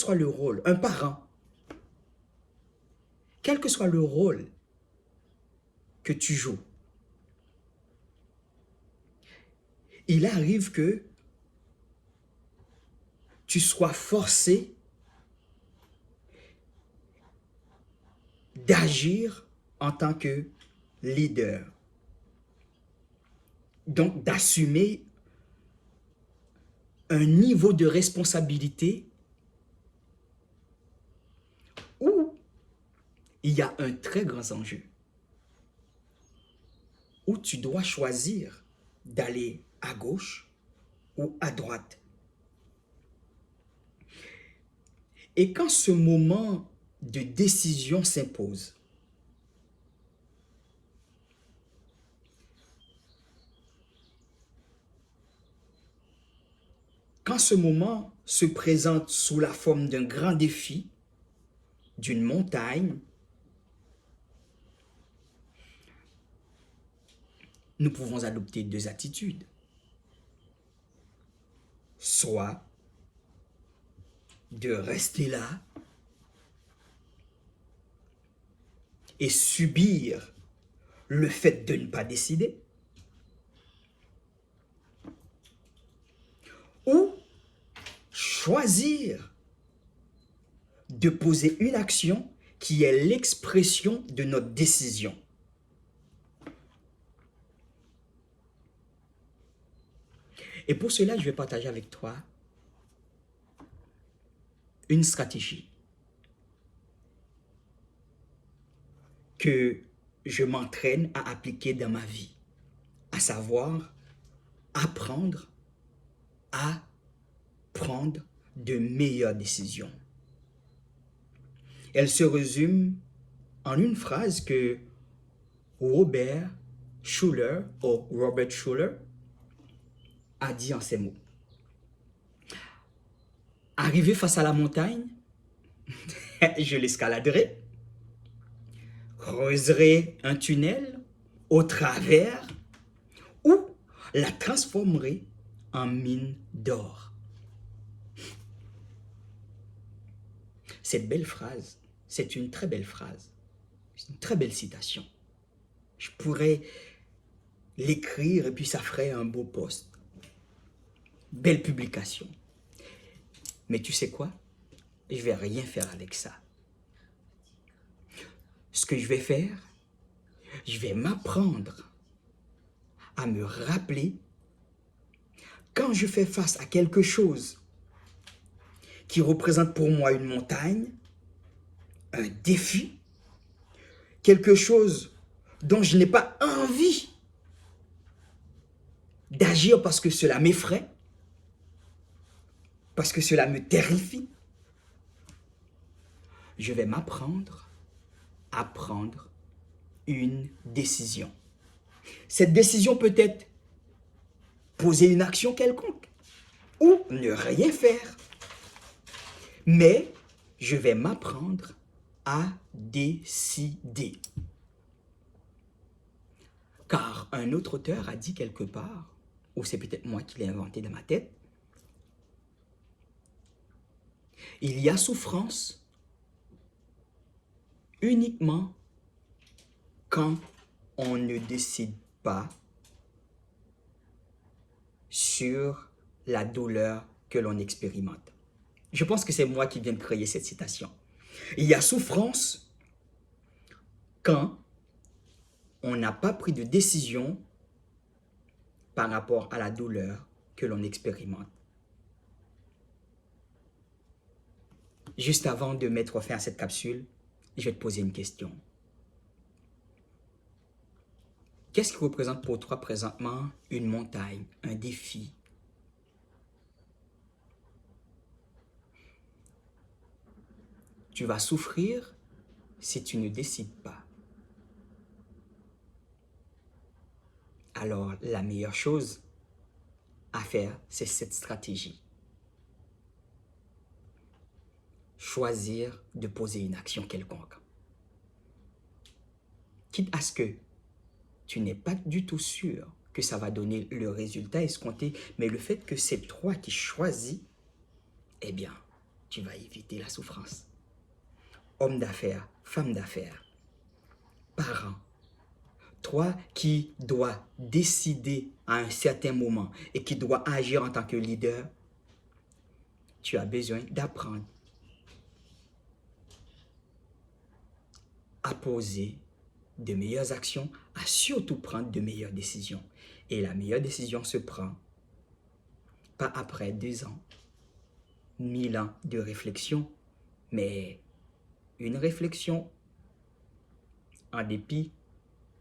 soit le rôle, un parent, quel que soit le rôle que tu joues, il arrive que tu sois forcé d'agir en tant que leader. Donc, d'assumer un niveau de responsabilité où il y a un très grand enjeu, où tu dois choisir d'aller à gauche ou à droite. Et quand ce moment de décision s'impose, quand ce moment se présente sous la forme d'un grand défi, d'une montagne, nous pouvons adopter deux attitudes. Soit de rester là et subir le fait de ne pas décider, ou choisir de poser une action qui est l'expression de notre décision. Et pour cela, je vais partager avec toi une stratégie que je m'entraîne à appliquer dans ma vie, à savoir apprendre à prendre de meilleures décisions. Elle se résume en une phrase que Robert Schuller a dit en ces mots. Arrivé face à la montagne, je l'escaladerai, creuserai un tunnel au travers ou la transformerai en mine d'or. Cette belle phrase, c'est une très belle phrase, c'est une très belle citation. Je pourrais l'écrire et puis ça ferait un beau post. Belle publication. Mais tu sais quoi? Je ne vais rien faire avec ça. Ce que je vais faire, je vais m'apprendre à me rappeler quand je fais face à quelque chose qui représente pour moi une montagne, un défi, quelque chose dont je n'ai pas envie d'agir parce que cela m'effraie, parce que cela me terrifie, je vais m'apprendre à prendre une décision. Cette décision peut être poser une action quelconque ou ne rien faire. Mais je vais m'apprendre à décider. Car un autre auteur a dit quelque part, ou c'est peut-être moi qui l'ai inventé dans ma tête, il y a souffrance uniquement quand on ne décide pas sur la douleur que l'on expérimente. Je pense que c'est moi qui viens de créer cette citation. Il y a souffrance quand on n'a pas pris de décision par rapport à la douleur que l'on expérimente. Juste avant de mettre fin à cette capsule, je vais te poser une question. Qu'est-ce qui représente pour toi présentement une montagne, un défi? Tu vas souffrir si tu ne décides pas. Alors, la meilleure chose à faire, c'est cette stratégie. Choisir de poser une action quelconque. Quitte à ce que tu n'es pas du tout sûr que ça va donner le résultat escompté, mais le fait que c'est toi qui choisis, eh bien, tu vas éviter la souffrance. Homme d'affaires, femme d'affaires, parent, toi qui dois décider à un certain moment et qui dois agir en tant que leader, tu as besoin d'apprendre à poser de meilleures actions, à surtout prendre de meilleures décisions. Et la meilleure décision se prend pas après 2 ans, 1000 ans de réflexion, mais une réflexion en dépit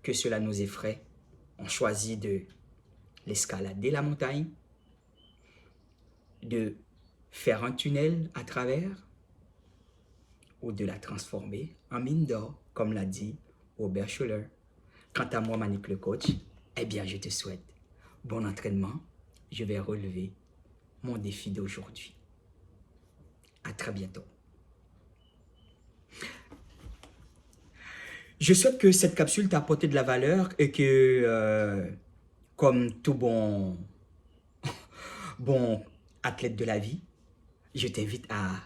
que cela nous effraie. On choisit de l'escalader la montagne, de faire un tunnel à travers ou de la transformer en mine d'or, comme l'a dit Robert Schuller. Quant à moi, Manik le coach, eh bien, je te souhaite bon entraînement. Je vais relever mon défi d'aujourd'hui. À très bientôt. Je souhaite que cette capsule t'a apporté de la valeur et que, comme tout bon athlète de la vie, je t'invite à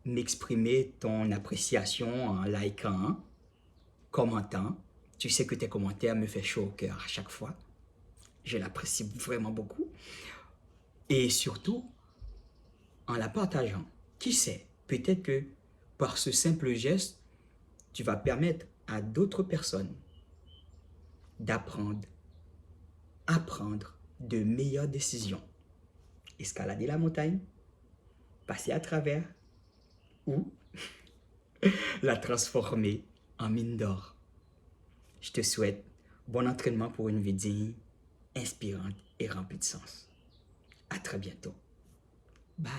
m'exprimer ton appréciation en likant, commentant. Tu sais que tes commentaires me font chaud au cœur à chaque fois. Je l'apprécie vraiment beaucoup. Et surtout, en la partageant. Qui sait, peut-être que par ce simple geste, tu vas permettre à d'autres personnes d'apprendre à prendre de meilleures décisions. Escalader la montagne, passer à travers ou la transformer en mine d'or. Je te souhaite bon entraînement pour une vie digne, inspirante et remplie de sens. À très bientôt. Bye.